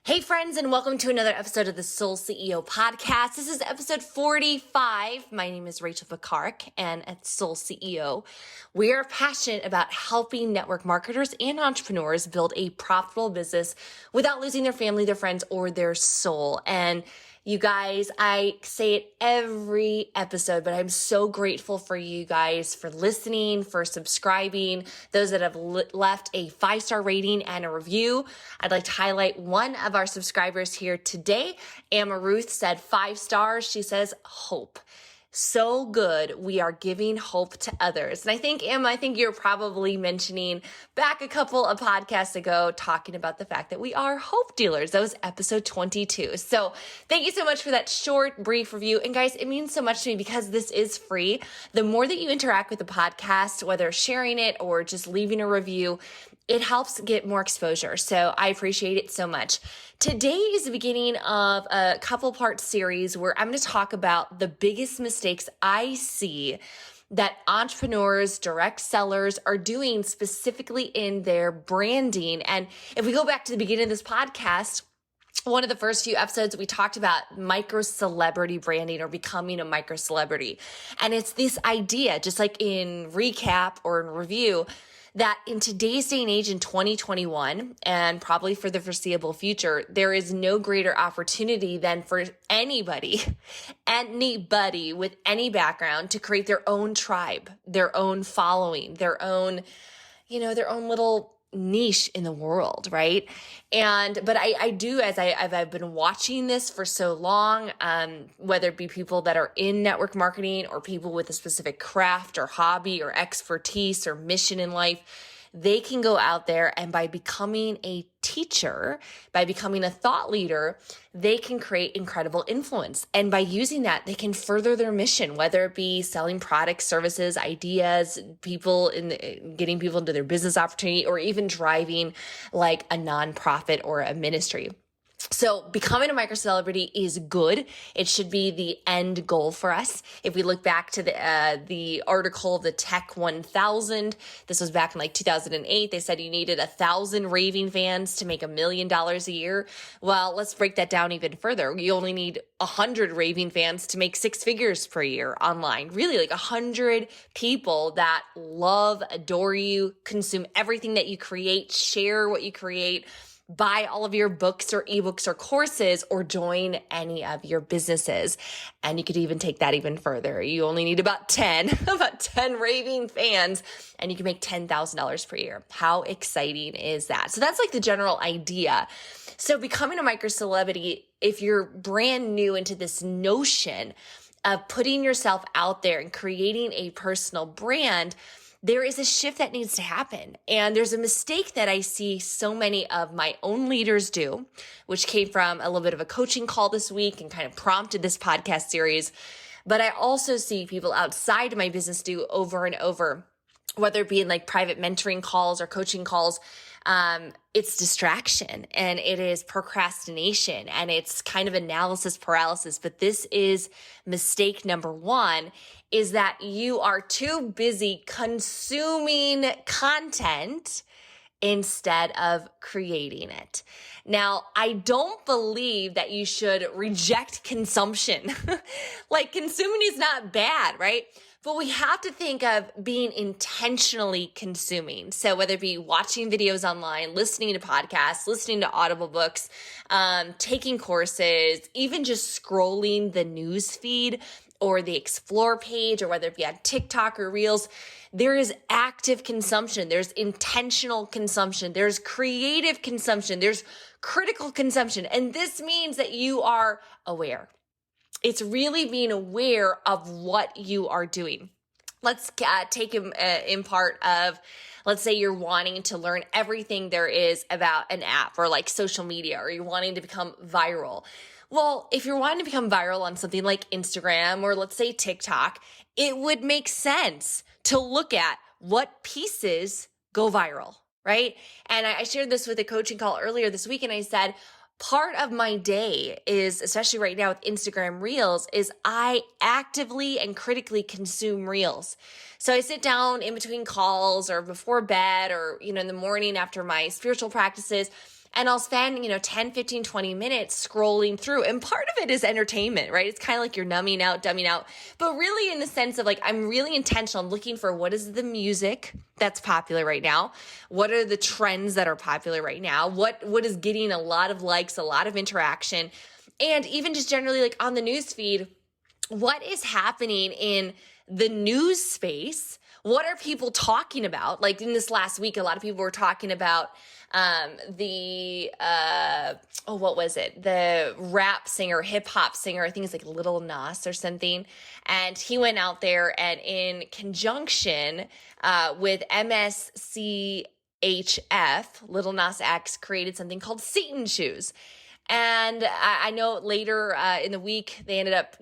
Hey friends, and welcome to another episode of the Soul CEO podcast. This is episode 45. My name is Rachel Picaric, and at Soul CEO, we are passionate about helping network marketers and entrepreneurs build a profitable business without losing their family, their friends, or their soul. And you guys, I say it every episode, but I'm so grateful for you guys for listening, for subscribing, those that have left a 5-star rating and a review. I'd like to highlight one of our subscribers here today. Emma Ruth said 5 stars. She says, hope. So good. We are giving hope to others. And I think, Emma, you're probably mentioning back a couple of podcasts ago, talking about the fact that we are hope dealers. That was episode 22. So thank you so much for that short, brief review. And guys, it means so much to me because this is free. The more that you interact with the podcast, whether sharing it or just leaving a review, it helps get more exposure. So I appreciate it so much. Today is the beginning of a couple part series where I'm going to talk about the biggest mistakes I see that entrepreneurs, direct sellers are doing specifically in their branding. And if we go back to the beginning of this podcast, one of the first few episodes, we talked about micro-celebrity branding or becoming a micro-celebrity. And it's this idea, just like in recap or in review, that in today's day and age in 2021, and probably for the foreseeable future, there is no greater opportunity than for anybody with any background to create their own tribe, their own following, their own little niche in the world, right? But I do, as I've been watching this for so long, whether it be people that are in network marketing or people with a specific craft or hobby or expertise or mission in life, they can go out there and by becoming a teacher, by becoming a thought leader, they can create incredible influence. And by using that, they can further their mission, whether it be selling products, services, ideas, getting people into their business opportunity, or even driving like a nonprofit or a ministry. So becoming a micro-celebrity is good. It should be the end goal for us. If we look back to the article of the Tech 1000, this was back in like 2008. They said you needed 1,000 raving fans to make $1 million a year. Well, let's break that down even further. You only need 100 raving fans to make 6 figures per year online. Really, like 100 people that love, adore you, consume everything that you create, share what you create, buy all of your books or ebooks or courses, or join any of your businesses. And you could even take that even further. You only need about 10 raving fans, and you can make $10,000 per year. How exciting is that? So that's like the general idea. So becoming a micro-celebrity, if you're brand new into this notion of putting yourself out there and creating a personal brand, there is a shift that needs to happen. And there's a mistake that I see so many of my own leaders do, which came from a little bit of a coaching call this week and kind of prompted this podcast series. But I also see people outside of my business do over and over, whether it be in like private mentoring calls or coaching calls. It's distraction and it is procrastination and it's kind of analysis paralysis. But this is mistake number 1, is that you are too busy consuming content instead of creating it. Now, I don't believe that you should reject consumption. Like consuming is not bad, right? But we have to think of being intentionally consuming. So whether it be watching videos online, listening to podcasts, listening to Audible books, taking courses, even just scrolling the news feed or the explore page, or whether it be on TikTok or Reels, there is active consumption. There's intentional consumption. There's creative consumption. There's critical consumption. And this means that you are aware. It's really being aware of what you are doing. Let's take in part of, let's say you're wanting to learn everything there is about an app or like social media, or you're wanting to become viral. Well, if you're wanting to become viral on something like Instagram or let's say TikTok, it would make sense to look at what pieces go viral, right? And I shared this with a coaching call earlier this week, and I said, part of my day is, especially right now with Instagram Reels, is I actively and critically consume Reels. So I sit down in between calls or before bed or, in the morning after my spiritual practices, And I'll spend, 10, 15, 20 minutes scrolling through. And part of it is entertainment, right? It's kind of like you're numbing out, dumbing out. But really in the sense of like, I'm really intentional. I'm looking for what is the music that's popular right now? What are the trends that are popular right now? What is getting a lot of likes, a lot of interaction? And even just generally like on the news feed, what is happening in the news space? What are people talking about? Like in this last week, a lot of people were talking about what was it? The rap singer, hip hop singer, I think it's like Lil Nas or something. And he went out there and in conjunction with MSCHF, Lil Nas X created something called Satan shoes. And I know later in the week, they ended up,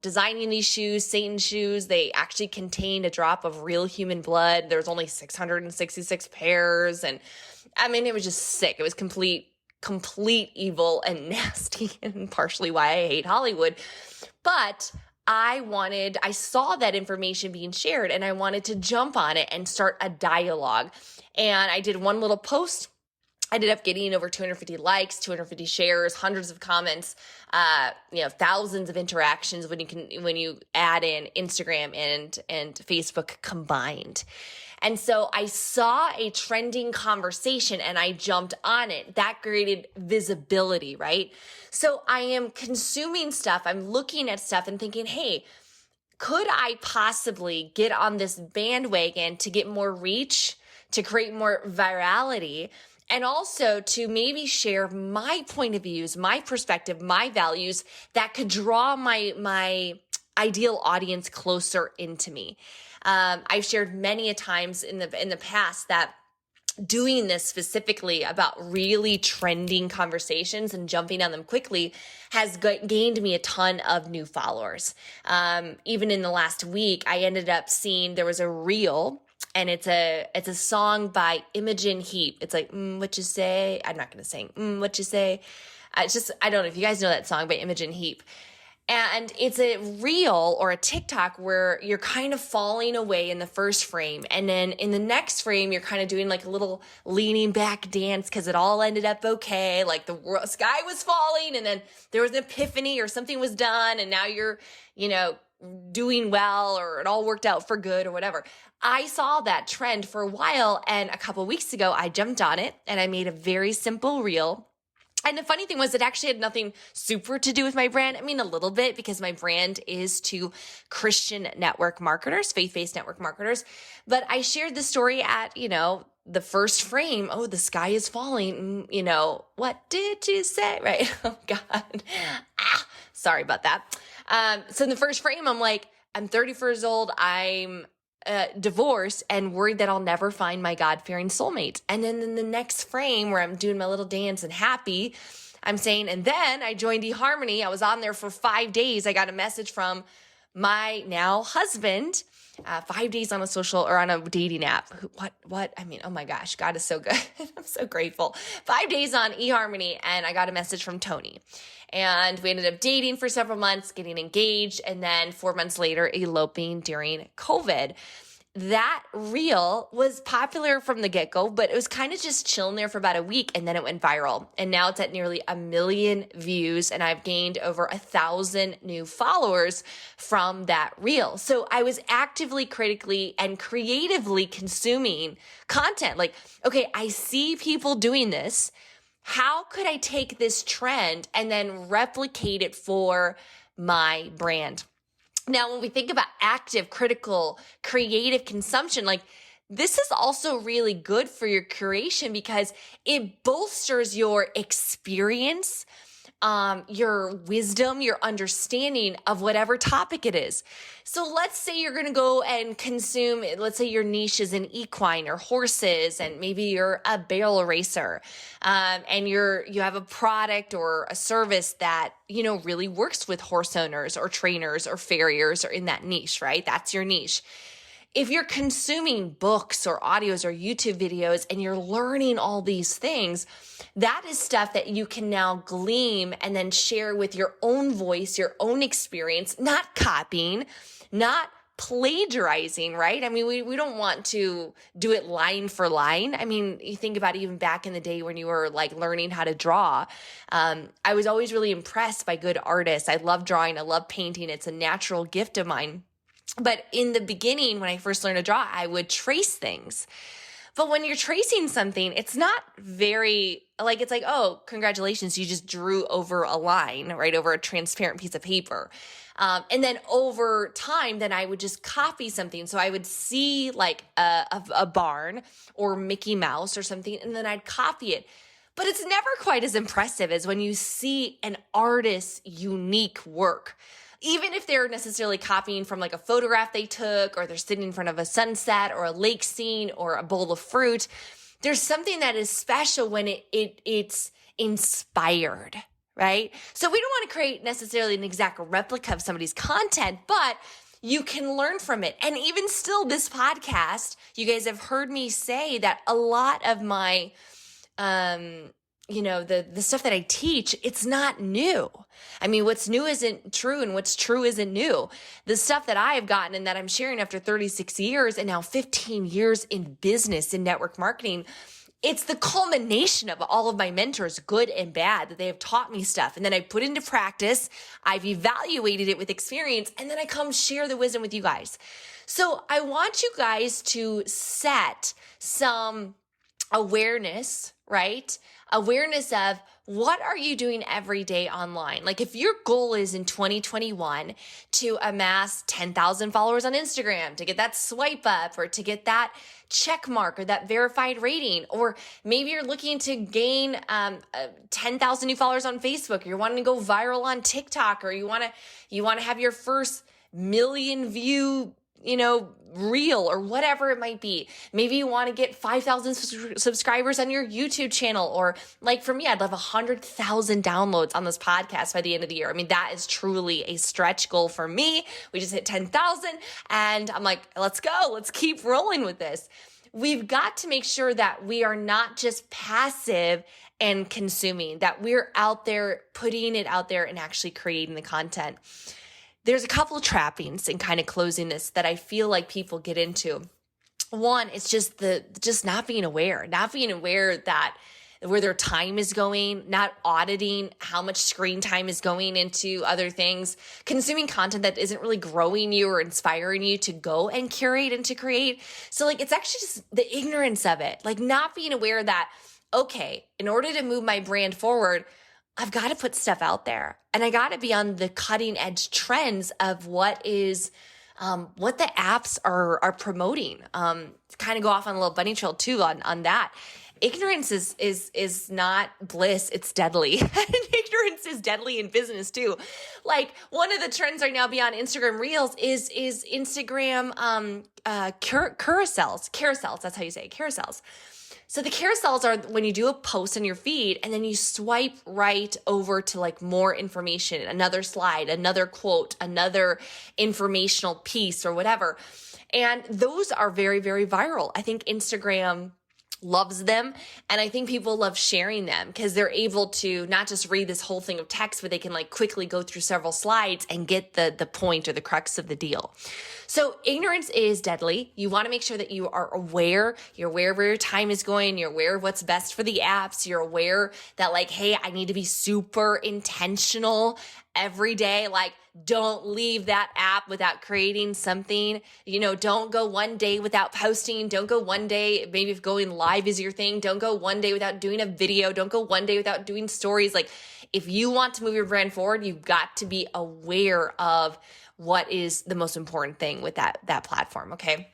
designing these shoes, Satan shoes. They actually contained a drop of real human blood. There's only 666 pairs. And I mean, it was just sick. It was complete evil and nasty, and partially why I hate Hollywood. But I saw that information being shared and I wanted to jump on it and start a dialogue. And I did one little post. I ended up getting over 250 likes, 250 shares, hundreds of comments, thousands of interactions when you add in Instagram and Facebook combined. And so I saw a trending conversation and I jumped on it. That created visibility, right? So I am consuming stuff. I'm looking at stuff and thinking, hey, could I possibly get on this bandwagon to get more reach, to create more virality? And also to maybe share my point of views, my perspective, my values that could draw my ideal audience closer into me. I've shared many a times in the past that doing this specifically about really trending conversations and jumping on them quickly has gained me a ton of new followers. Even in the last week, I ended up seeing there was a reel. And it's a song by Imogen Heap. It's like, what you say? I'm not going to sing, what you say? I don't know if you guys know that song by Imogen Heap. And it's a reel or a TikTok where you're kind of falling away in the first frame. And then in the next frame, you're kind of doing like a little leaning back dance because it all ended up okay. Like the sky was falling and then there was an epiphany or something was done. And now you're, doing well or it all worked out for good or whatever. I saw that trend for a while, and a couple of weeks ago I jumped on it and I made a very simple reel. And the funny thing was it actually had nothing super to do with my brand. I mean, a little bit, because my brand is to Christian network marketers, faith-based network marketers. But I shared the story at, the first frame. Oh, the sky is falling. What did you say? Right. Oh God. Sorry about that. So in the first frame, I'm like, I'm 34 years old. I'm divorced and worried that I'll never find my God-fearing soulmate. And then in the next frame where I'm doing my little dance and happy, I'm saying, and then I joined eHarmony. I was on there for 5 days. I got a message from my now husband, 5 days on a social or on a dating app. What? I mean, oh my gosh, God is so good. I'm so grateful. 5 days on eHarmony, and I got a message from Tony. And we ended up dating for several months, getting engaged, and then 4 months later, eloping during COVID. That reel was popular from the get-go, but it was kind of just chilling there for about a week, and then it went viral. And now it's at nearly 1 million views, and I've gained over 1,000 new followers from that reel. So I was actively, critically, and creatively consuming content. Like, okay, I see people doing this. How could I take this trend and then replicate it for my brand? Now, when we think about active, critical, creative consumption, like this is also really good for your curation because it bolsters your experience, your wisdom, your understanding of whatever topic it is. So let's say you're going to go and consume, let's say your niche is in equine or horses, and maybe you're a barrel racer, and you have a product or a service that, really works with horse owners or trainers or farriers or in that niche, right? That's your niche. If you're consuming books or audios or YouTube videos and you're learning all these things, that is stuff that you can now glean and then share with your own voice, your own experience, not copying, not plagiarizing, right? I mean, we don't want to do it line for line. I mean, you think about even back in the day when you were like learning how to draw. I was always really impressed by good artists. I love drawing. I love painting. It's a natural gift of mine. But in the beginning, when I first learned to draw, I would trace things. But when you're tracing something, it's not very, like, it's like, oh, congratulations, you just drew over a line, right, over a transparent piece of paper. And then over time, then I would just copy something. So I would see like a barn or Mickey Mouse or something, and then I'd copy it. But it's never quite as impressive as when you see an artist's unique work. Even if they're necessarily copying from like a photograph they took, or they're sitting in front of a sunset or a lake scene or a bowl of fruit, there's something that is special when it's inspired, right? So we don't want to create necessarily an exact replica of somebody's content, but you can learn from it. And even still, this podcast, you guys have heard me say that a lot of my the stuff that I teach, it's not new. I mean, what's new isn't true, and what's true isn't new. The stuff that I have gotten and that I'm sharing after 36 years and now 15 years in business, in network marketing, it's the culmination of all of my mentors, good and bad, that they have taught me stuff. And then I put into practice, I've evaluated it with experience, and then I come share the wisdom with you guys. So I want you guys to set some awareness, right? Awareness of what are you doing every day online? Like if your goal is in 2021 to amass 10,000 followers on Instagram, to get that swipe up or to get that check mark or that verified rating, or maybe you're looking to gain 10,000 new followers on Facebook, or you're wanting to go viral on TikTok, or you want to have your first million view reel or whatever it might be. Maybe you want to get 5,000 subscribers on your YouTube channel, or like for me, I'd love 100,000 downloads on this podcast by the end of the year. I mean, that is truly a stretch goal for me. We just hit 10,000 and I'm like, let's go. Let's keep rolling with this. We've got to make sure that we are not just passive and consuming, that we're out there putting it out there and actually creating the content. There's a couple of trappings in kind of closing this that I feel like people get into. One, it's just not being aware that where their time is going, not auditing how much screen time is going into other things, consuming content that isn't really growing you or inspiring you to go and curate and to create. So like, it's actually just the ignorance of it, like not being aware that, okay, in order to move my brand forward, I've got to put stuff out there, and I got to be on the cutting edge trends of what the apps are promoting. Kind of go off on a little bunny trail too on that. Ignorance is not bliss, it's deadly. And ignorance is deadly in business too. Like one of the trends right now beyond Instagram Reels is Instagram carousels. That's how you say it, carousels. So the carousels are when you do a post on your feed and then you swipe right over to like more information, another slide, another quote, another informational piece or whatever. And those are very, very viral. I think Instagram loves them. And I think people love sharing them because they're able to not just read this whole thing of text, but they can like quickly go through several slides and get the point or the crux of the deal. So ignorance is deadly. You want to make sure that you are aware. You're aware of where your time is going. You're aware of what's best for the apps. You're aware that like, hey, I need to be super intentional every day. Like, don't leave that app without creating something. Don't go one day without posting. Don't go one day, maybe if going live is your thing, don't go one day without doing a video. Don't go one day without doing stories. Like, if you want to move your brand forward, you've got to be aware of what is the most important thing with that platform, okay?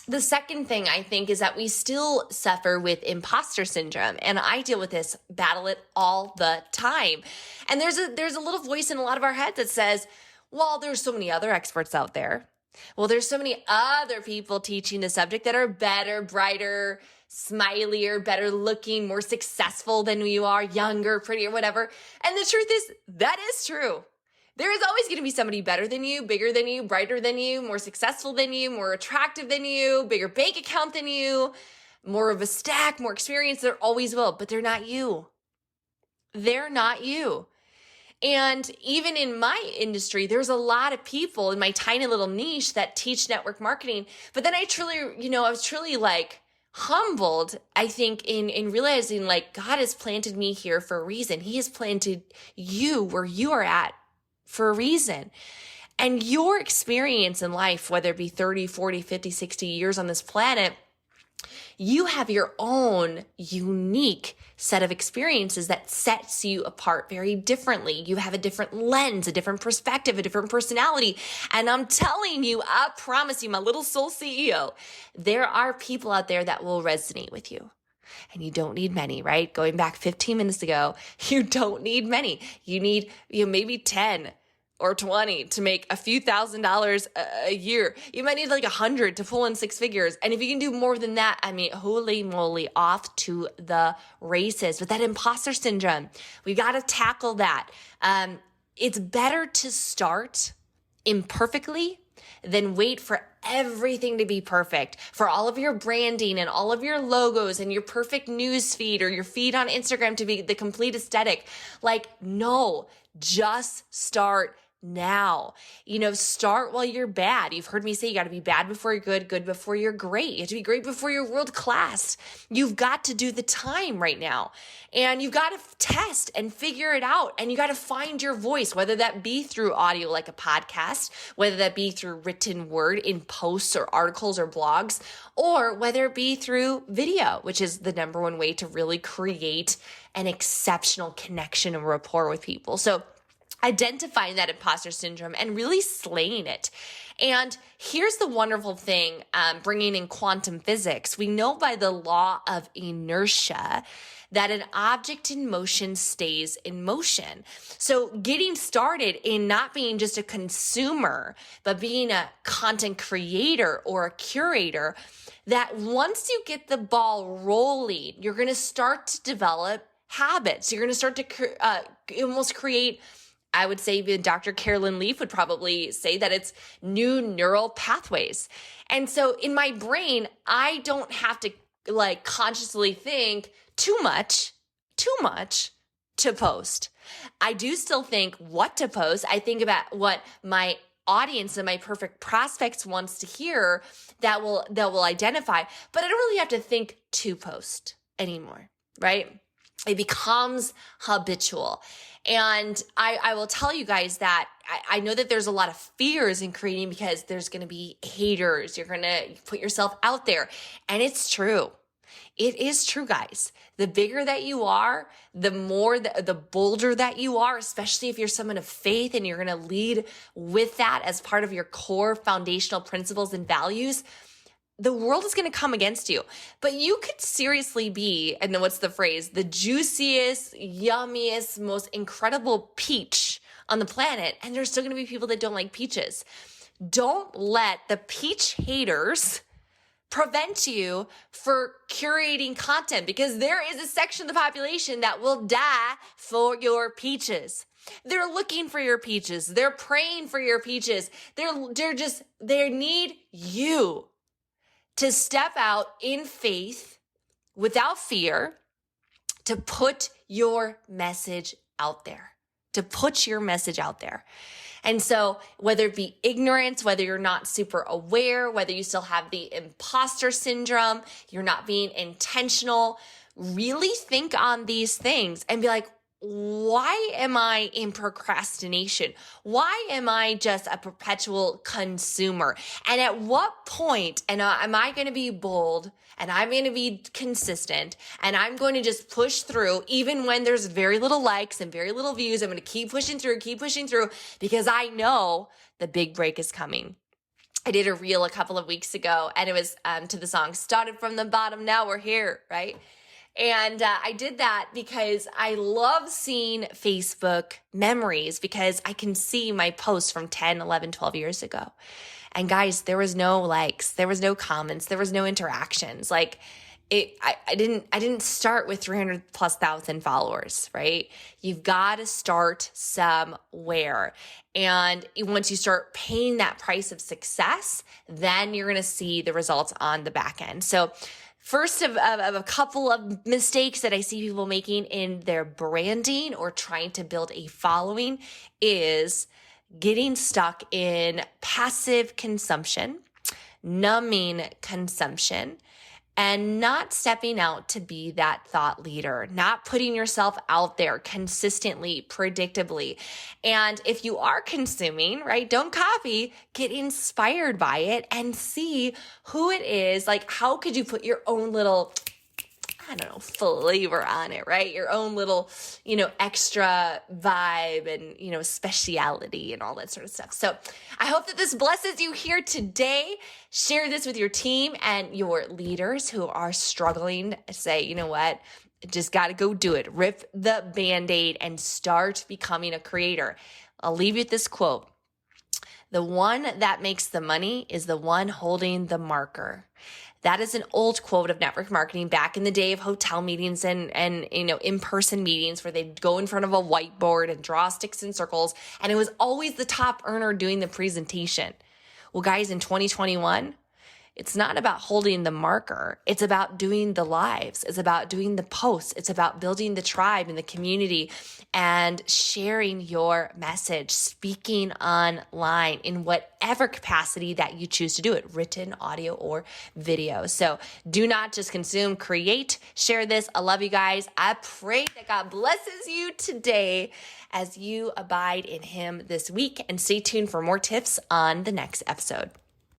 The second thing I think is that we still suffer with imposter syndrome, and I deal with this, battle it all the time. And there's a little voice in a lot of our heads that says, well, there's so many other experts out there. Well, there's so many other people teaching the subject that are better, brighter, smilier, better looking, more successful than you are, younger, prettier, whatever. And the truth is, that is true. There is always going to be somebody better than you, bigger than you, brighter than you, more successful than you, more attractive than you, bigger bank account than you, more of a stack, more experience. There always will, but they're not you. They're not you. And even in my industry, there's a lot of people in my tiny little niche that teach network marketing. But then I was truly like humbled, I think, in realizing like God has planted me here for a reason. He has planted you where you are at for a reason. And your experience in life, whether it be 30, 40, 50, 60 years on this planet, you have your own unique set of experiences that sets you apart very differently. You have a different lens, a different perspective, a different personality. And I'm telling you, I promise you, my little soul CEO, there are people out there that will resonate with you. And you don't need many, right? Going back 15 minutes ago, you don't need many. You need maybe 10 or 20 to make a few $1,000s a year. You might need like 100 to pull in 6 figures. And if you can do more than that, I mean, holy moly, off to the races. But that imposter syndrome, we got to tackle that. It's better to start imperfectly than wait for everything to be perfect, for all of your branding and all of your logos and your perfect news feed or your feed on Instagram to be the complete aesthetic. Like, no, just start now. Start while you're bad. You've heard me say you got to be bad before you're good, good before you're great. You have to be great before you're world class. You've got to do the time right now. And you've got to test and figure it out. And you got to find your voice, whether that be through audio like a podcast, whether that be through written word in posts or articles or blogs, or whether it be through video, which is the number one way to really create an exceptional connection and rapport with people. So identifying that imposter syndrome and really slaying it. And here's the wonderful thing, bringing in quantum physics. We know by the law of inertia that an object in motion stays in motion. So getting started in not being just a consumer, but being a content creator or a curator, that once you get the ball rolling, you're going to start to develop habits. You're going to start to almost create, I would say even Dr. Carolyn Leaf would probably say that it's new neural pathways. And so in my brain, I don't have to consciously think too much to post. I do still think what to post. I think about what my audience and my perfect prospects wants to hear that will identify, but I don't really have to think to post anymore, right? It becomes habitual. And I will tell you guys that I know that there's a lot of fears in creating because there's going to be haters. You're going to put yourself out there. And it's true. It is true, guys. The bigger that you are, the more, the bolder that you are, especially if you're someone of faith and you're going to lead with that as part of your core foundational principles and values, the world is going to come against you. But you could seriously be, and then what's the phrase, the juiciest, yummiest, most incredible peach on the planet, and there's still going to be people that don't like peaches. Don't let the peach haters prevent you for curating content, because there is a section of the population that will die for your peaches. They're looking for your peaches. They're praying for your peaches. They need you to step out in faith without fear, to put your message out there, And so whether it be ignorance, whether you're not super aware, whether you still have the imposter syndrome, you're not being intentional, really think on these things and be like, why am I in procrastination? Why am I just a perpetual consumer? And at what point am I going to be bold and I'm going to be consistent and I'm going to just push through even when there's very little likes and very little views? I'm going to keep pushing through because I know the big break is coming. I did a reel a couple of weeks ago and it was to the song Started from the Bottom, Now We're Here, right? And I did that because I love seeing Facebook memories because I can see my posts from 10, 11, 12 years ago. And guys, there was no likes, there was no comments, there was no interactions. I didn't start with 300,000+ followers, right? You've got to start somewhere. And once you start paying that price of success, then you're going to see the results on the back end. So First of a couple of mistakes that I see people making in their branding or trying to build a following is getting stuck in passive consumption, numbing consumption, and not stepping out to be that thought leader, not putting yourself out there consistently, predictably. And if you are consuming, right, don't copy, get inspired by it and see who it is. Like, how could you put your own little, I don't know, flavor on it, right? Your own little, extra vibe and, speciality and all that sort of stuff. So I hope that this blesses you here today. Share this with your team and your leaders who are struggling. Say, you know what? Just got to go do it. Rip the Band-Aid and start becoming a creator. I'll leave you with this quote. The one that makes the money is the one holding the marker. That is an old quote of network marketing back in the day of hotel meetings and in-person meetings where they'd go in front of a whiteboard and draw sticks and circles. And it was always the top earner doing the presentation. Well, guys, in 2021, it's not about holding the marker. It's about doing the lives. It's about doing the posts. It's about building the tribe and the community and sharing your message, speaking online in whatever capacity that you choose to do it, written, audio, or video. So do not just consume, create, share this. I love you guys. I pray that God blesses you today as you abide in Him this week, and stay tuned for more tips on the next episode.